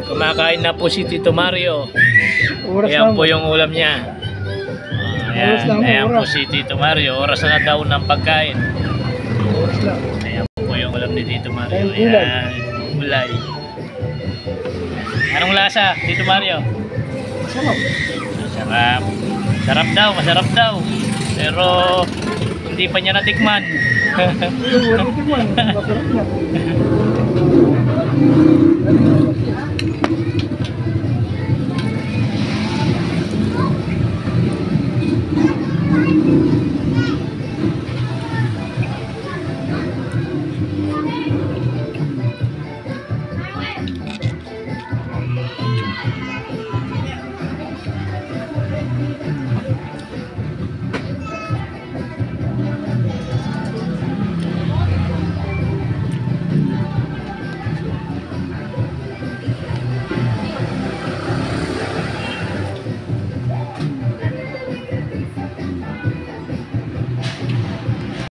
Kumakain na po si Tito Mario. Oras Ayan lang. po yung ulam niya. Oras lang, Ayan po oras. si Tito Mario. Oras na daw ng pagkain. Oras lang. Ayan po yung ulam ni Tito Mario. Ayan, gulay. Ayan, gulay. Anong lasa, Tito Mario? Masarap. Masarap. Masarap daw. Pero hindi pa niya natikman. Wala naman. Masarap na.